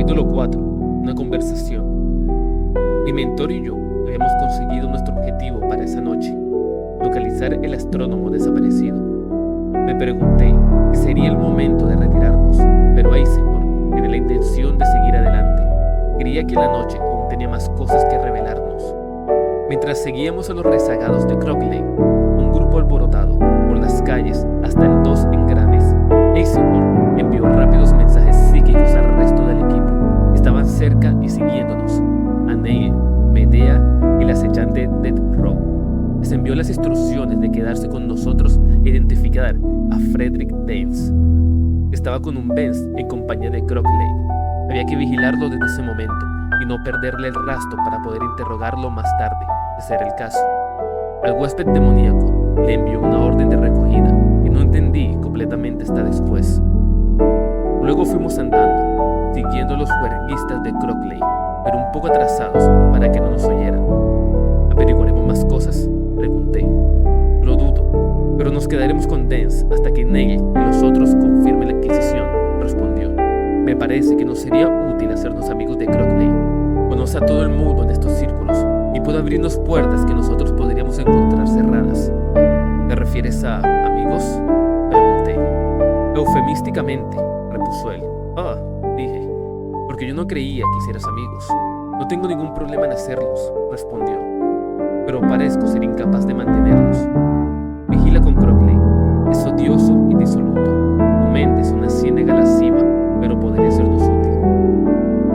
Capítulo 4. Una conversación. Mi mentor y yo habíamos conseguido nuestro objetivo para esa noche: localizar el astrónomo desaparecido. Me pregunté si sería el momento de retirarnos, pero Eisenberg tenía la intención de seguir adelante. Creía que la noche aún tenía más cosas que revelarnos. Mientras seguíamos a los rezagados de Crockley, un grupo alborotado por las calles hasta el 2 Engranes, Eisenberg envió rápidos mensajes psíquicos al resto del equipo. Estaban cerca y siguiéndonos: a Neil, Medea y la acechante Death Row. Les envió las instrucciones de quedarse con nosotros e identificar a Frederick Danes. Estaba con un Benz en compañía de Crockley. Había que vigilarlo desde ese momento y no perderle el rastro para poder interrogarlo más tarde, de ser el caso. Al huésped demoníaco le envió una orden de recogida que no entendí completamente hasta después. Luego fuimos andando, siguiendo a los juerguistas de Crockley, pero un poco atrasados para que no nos oyeran. ¿Averiguaremos más cosas?, pregunté. Lo dudo, pero nos quedaremos con Dance hasta que Neil y los otros confirmen la adquisición, respondió. Me parece que nos sería útil hacernos amigos de Crockley. Conoce a todo el mundo en estos círculos y puede abrirnos puertas que nosotros podríamos encontrar cerradas. ¿Te refieres a amigos?, pregunté. Eufemísticamente, repuso él. Dije, porque yo no creía que hicieras amigos. No tengo ningún problema en hacerlos, respondió, pero parezco ser incapaz de mantenerlos. Vigila con Crockley. Es odioso y disoluto. Tu mente es una ciénaga lasciva, pero podría sernos útil.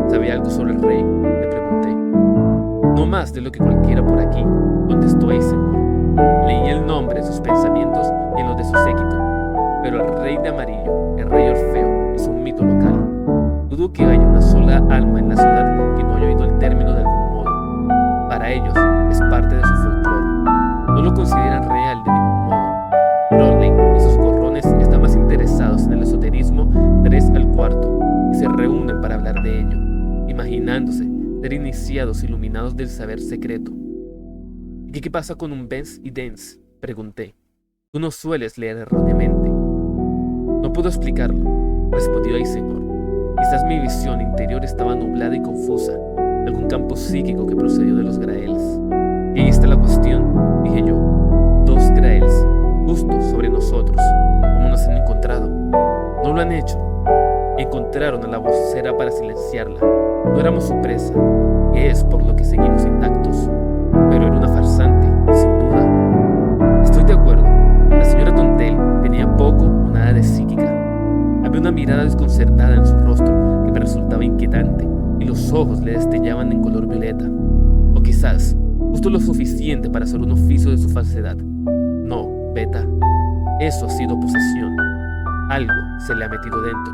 ¿Sabe algo sobre el rey?, le pregunté. No más de lo que cualquiera por aquí, contestó Eisenberg. Leí el nombre en sus pensamientos y en los de su séquito, pero el rey de amarillo, el rey Orfeo, es un mito local. Dudo que haya una sola alma en la ciudad que no haya oído el término de algún modo. Para ellos es parte de su folclore. No lo consideran real de ningún modo. Crowley y sus gorrones están más interesados en el esoterismo 3 al cuarto y se reúnen para hablar de ello, imaginándose ser iniciados iluminados del saber secreto. ¿Y qué pasa con un Benz y Dance?, pregunté. Tú no sueles leer erróneamente. No puedo explicarlo, respondió Eisenberg. Quizás mi visión interior estaba nublada y confusa, algún campo psíquico que procedió de los Graels. Y ahí está la cuestión, dije yo. 2 Graels, justo sobre nosotros. ¿Cómo nos han encontrado? No lo han hecho. Encontraron a la vocera para silenciarla. No éramos su presa, que es por lo que seguimos intactos. Pero era una farsante, sin duda. Estoy de acuerdo. La señora Tontel tenía poco o nada de psíquica. Había una mirada desconcertada en su rostro que me resultaba inquietante y los ojos le destellaban en color violeta. O quizás, justo lo suficiente para hacer un oficio de su falsedad. No, Beta. Eso ha sido posesión. Algo se le ha metido dentro.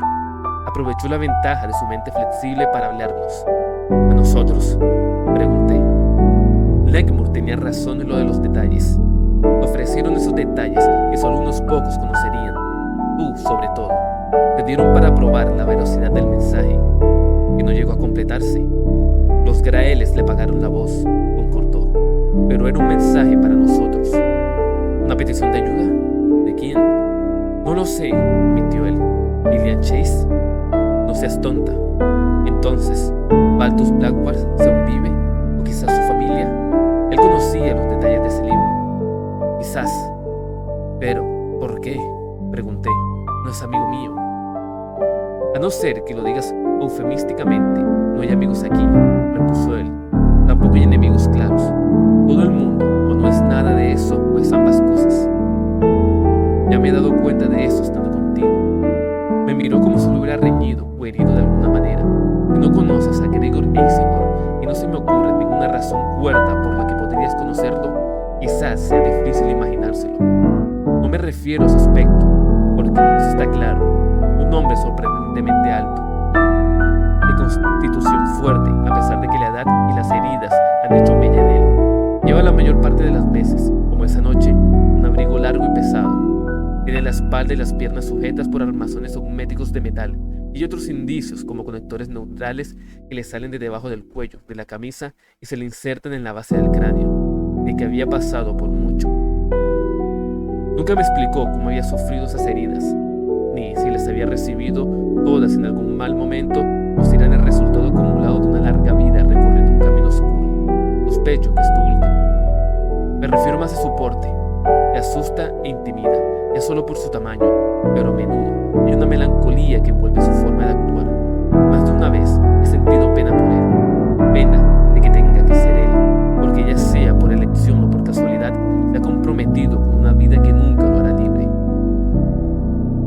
Aprovechó la ventaja de su mente flexible para hablarnos. ¿A nosotros?, pregunté. Legmore tenía razón en lo de los detalles. Ofrecieron esos detalles que solo unos pocos conocerían. Tú, sobre todo. Te dieron para probar la veracidad del mensaje, que no llegó a completarse. Los Graeles le apagaron la voz, concordó, pero era un mensaje para nosotros. ¿Una petición de ayuda? ¿De quién? No lo sé, admitió él. ¿Lillian Chase? No seas tonta. Entonces, ¿Baltus Blackward se aún vive? ¿O quizás su familia? Él conocía los detalles de ese libro. Quizás. Pero, ¿por qué?, pregunté. No es amigo mío. A no ser que lo digas eufemísticamente, no hay amigos aquí, repuso él. Tampoco hay enemigos claros. Todo el mundo o no es nada de eso o es ambas cosas. Ya me he dado cuenta de eso estando contigo. Me miró como si lo hubiera reñido o herido de alguna manera. Si no conoces a Gregor Eisenberg y no se me ocurre ninguna razón cuerda por la que podrías conocerlo, quizás sea difícil imaginárselo. No me refiero a su aspecto, porque eso está claro. Un hombre sorprendentemente alto, de constitución fuerte, a pesar de que la edad y las heridas han hecho mella en él. Lleva la mayor parte de las veces, como esa noche, un abrigo largo y pesado. Tiene la espalda y las piernas sujetas por armazones magnéticos de metal y otros indicios como conectores neutrales que le salen de debajo del cuello, de la camisa y se le insertan en la base del cráneo, de que había pasado por mucho. Nunca me explicó cómo había sufrido esas heridas, ni si las había recibido todas en algún mal momento o si eran el resultado sospecho que esto último. Me refiero más a su porte, que asusta e intimida, ya solo por su tamaño, pero a menudo hay una melancolía que envuelve su forma de actuar. Más de una vez he sentido pena por él, pena de que tenga que ser él, porque ya sea por elección o por casualidad, se ha comprometido con una vida que nunca lo hará libre.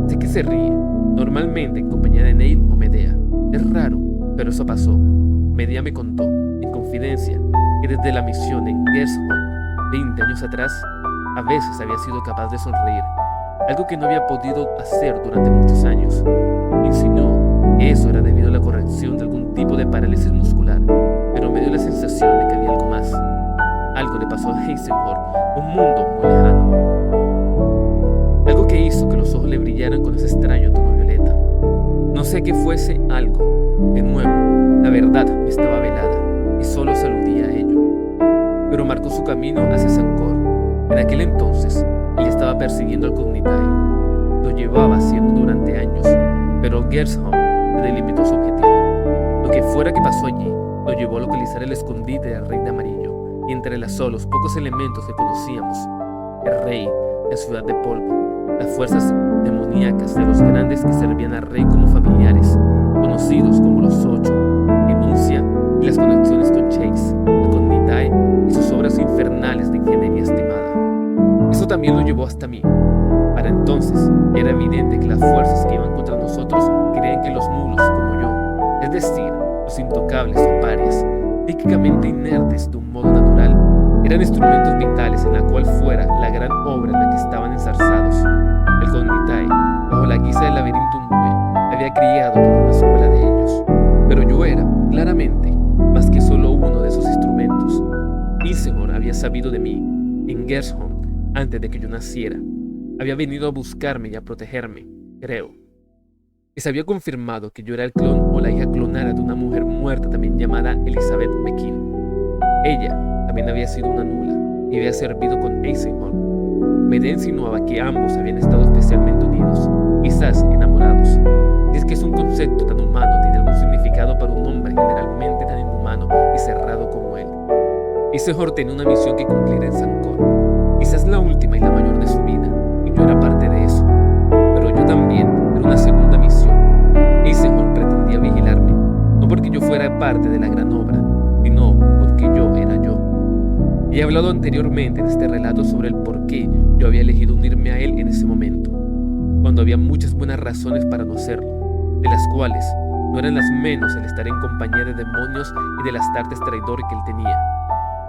Sé que se ríe, normalmente en compañía de Neil o Medea. Es raro, pero eso pasó. Medea me contó, en confidencia, que desde la misión en Gershon, 20 años atrás, a veces había sido capaz de sonreír, algo que no había podido hacer durante muchos años. Insinuó que eso era debido a la corrección de algún tipo de parálisis muscular, pero me dio la sensación de que había algo más. Algo le pasó a Eisenhower, un mundo muy lejano. Algo que hizo que los ojos le brillaran con ese extraño tono violeta. No sé qué fuese algo. De nuevo, la verdad me estaba velada y solo saludía a ello. Pero marcó su camino hacia Sancor. En aquel entonces, él estaba persiguiendo al Cognitae. Lo llevaba haciendo durante años, pero Gershon le delimitó su objetivo. Lo que fuera que pasó allí, lo llevó a localizar el escondite del Rey de Amarillo y entrelazó los pocos elementos que conocíamos: el Rey, la Ciudad de Polvo, las fuerzas demoníacas de los grandes que servían al Rey como familiares, conocidos como los Ocho, Enuncia y las conexiones con Chase, el Cognitae y sus obras infernales de ingeniería estimada. Eso también lo llevó hasta mí. Para entonces era evidente que las fuerzas que iban contra nosotros creían que los nulos como yo, es decir, los intocables o parias, típicamente inertes de un modo natural, eran instrumentos vitales en la cual fuera la gran obra en la que estaban enzarzados. El Cognitae, bajo la guisa del laberinto nube, había criado toda una escuela de ellos. Pero yo era, claramente, más que solo uno de esos instrumentos. Eisenhower había sabido de mí, en Gershon, antes de que yo naciera. Había venido a buscarme y a protegerme, creo. Y se había confirmado que yo era el clon o la hija clonada de una mujer muerta también llamada Elizabeth McKean. Ella también había sido una nula y había servido con Eisenhower. Medea insinuaba que ambos habían estado especialmente unidos, quizás enamorados. Si es que es un concepto tan humano, tiene algún significado para un hombre generalmente tan inhumano y cerrado como él. Eisenhower tenía una misión que cumplir en Sancor, quizás la última y la mayor de su vida, y yo era parte de eso. Pero yo también era una segunda misión. Eisenhower pretendía vigilarme, no porque yo fuera parte de la gran obra, sino porque yo era yo. He hablado anteriormente en este relato sobre el por qué yo había elegido unirme a él en ese momento, cuando había muchas buenas razones para no hacerlo, de las cuales no eran las menos el estar en compañía de demonios y del astartes traidor que él tenía.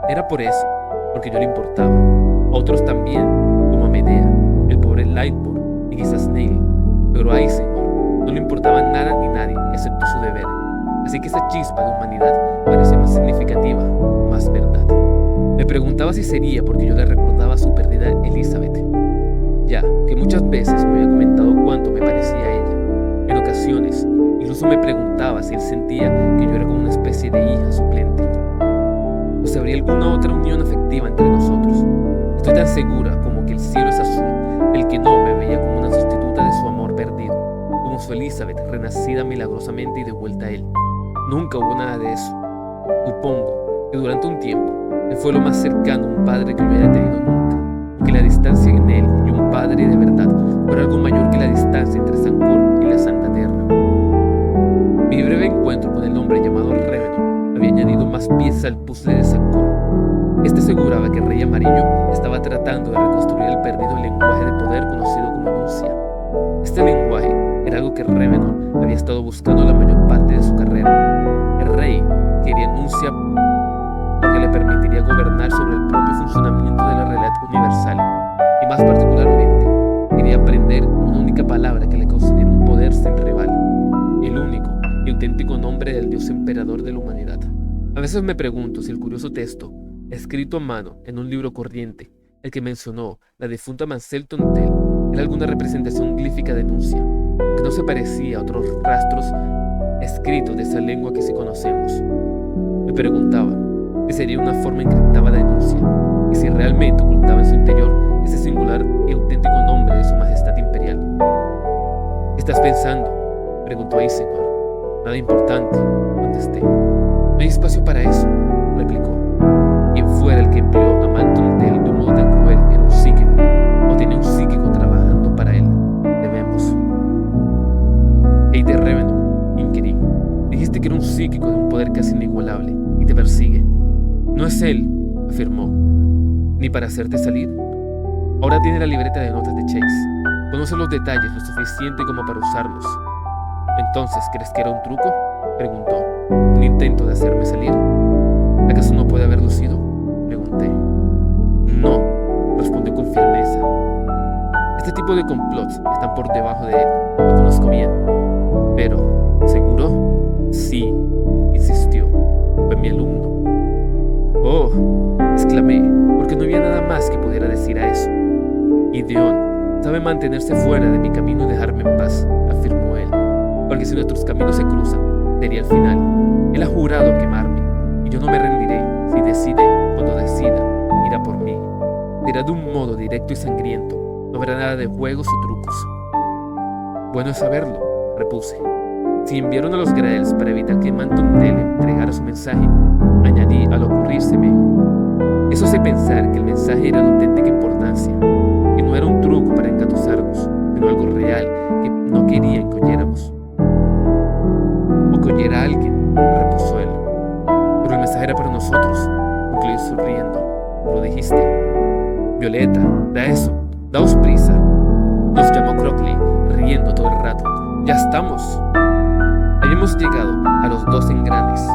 Era por eso, porque yo le importaba. A otros también, como a Medea, el pobre Lightbourne y quizás Neil, pero a Eisenhower no le importaba nada ni nadie, excepto su deber. Así que esa chispa de humanidad parecía más significativa, más verdad. Me preguntaba si sería porque yo le recordaba su perdida Elizabeth, ya que muchas veces me había comentado cuánto me parecía a ella. En ocasiones, incluso me preguntaba si él sentía que yo era como una especie de hija suplente. ¿O si habría alguna otra unión afectiva entre nosotros? Estoy tan segura como que el cielo es azul, el que no me veía como una sustituta de su amor perdido, como su Elizabeth renacida milagrosamente y de vuelta a él. Nunca hubo nada de eso. Supongo que durante un tiempo él fue lo más cercano a un padre que yo hubiera tenido nunca, aunque la distancia en él y un padre de verdad fuera algo mayor que la distancia entre Sancor y la Santa Tierra. Mi breve encuentro con el hombre llamado Revenant había añadido más piezas al puzzle de Sancor. Este aseguraba que el Rey Amarillo estaba tratando de reconstruir el perdido lenguaje de poder conocido como Enuncia. Este lenguaje era algo que Revenant había estado buscando la mayor parte de su carrera. El Rey quería Enuncia porque le permitiría gobernar sobre el propio funcionamiento de la realidad universal, y más particularmente, quería aprender una única palabra que le concediera un poder sin rival, el único y auténtico nombre del Dios emperador de la humanidad. A veces me pregunto si el curioso texto, escrito a mano en un libro corriente, el que mencionó la difunta Mansell Tontel, era alguna representación glífica de Enuncia, que no se parecía a otros rastros escritos de esa lengua que sí conocemos. Me preguntaba si sería una forma encriptada de Enuncia, y si realmente ocultaba en su interior ese singular y auténtico nombre de su majestad imperial. ¿Qué estás pensando?, preguntó Eisenhower. Nada importante, contesté. No hay espacio para eso, replicó. Quien fuera el que empleó a Manton Dell de un modo tan cruel era un psíquico, o tenía un psíquico trabajando para él. Debemos. Hey de Revenant, inquirí. Dijiste que era un psíquico de un poder casi inigualable y te persigue. No es él, afirmó. ¿Ni para hacerte salir? Ahora tiene la libreta de notas de Chase. Conoce los detalles lo suficiente como para usarlos. ¿Entonces crees que era un truco?, preguntó. ¿Un intento de hacerme salir? ¿Acaso no puede haberlo sido?, pregunté. No, respondió con firmeza. Este tipo de complots están por debajo de él. Lo conozco bien. Pero, ¿seguro? Sí, insistió. Fue mi alumno. Oh, exclamé, porque no había nada más que pudiera decir a eso. Gideon sabe mantenerse fuera de mi camino y dejarme en paz, afirmó él, porque si nuestros caminos se cruzan, sería el final. Él ha jurado quemarme, y yo no me rendiré. Si decide, cuando decida, irá por mí. Será de un modo directo y sangriento. No habrá nada de juegos o trucos. Bueno es saberlo, repuse. Si enviaron a los Graels para evitar que Manton Dell entregara su mensaje, añadí al ocurrírseme. Eso hace pensar que el mensaje era de auténtica importancia, que no era un truco para engatusarnos, sino algo real que no querían que oyéramos. O que oyera a alguien, repuso él. Pero el mensaje era para nosotros, concluyó sonriendo. ¿Lo dijiste? Violeta, da eso, daos prisa, nos llamó Crockley, riendo todo el rato. Ya estamos. Habíamos llegado a los 2 engranes.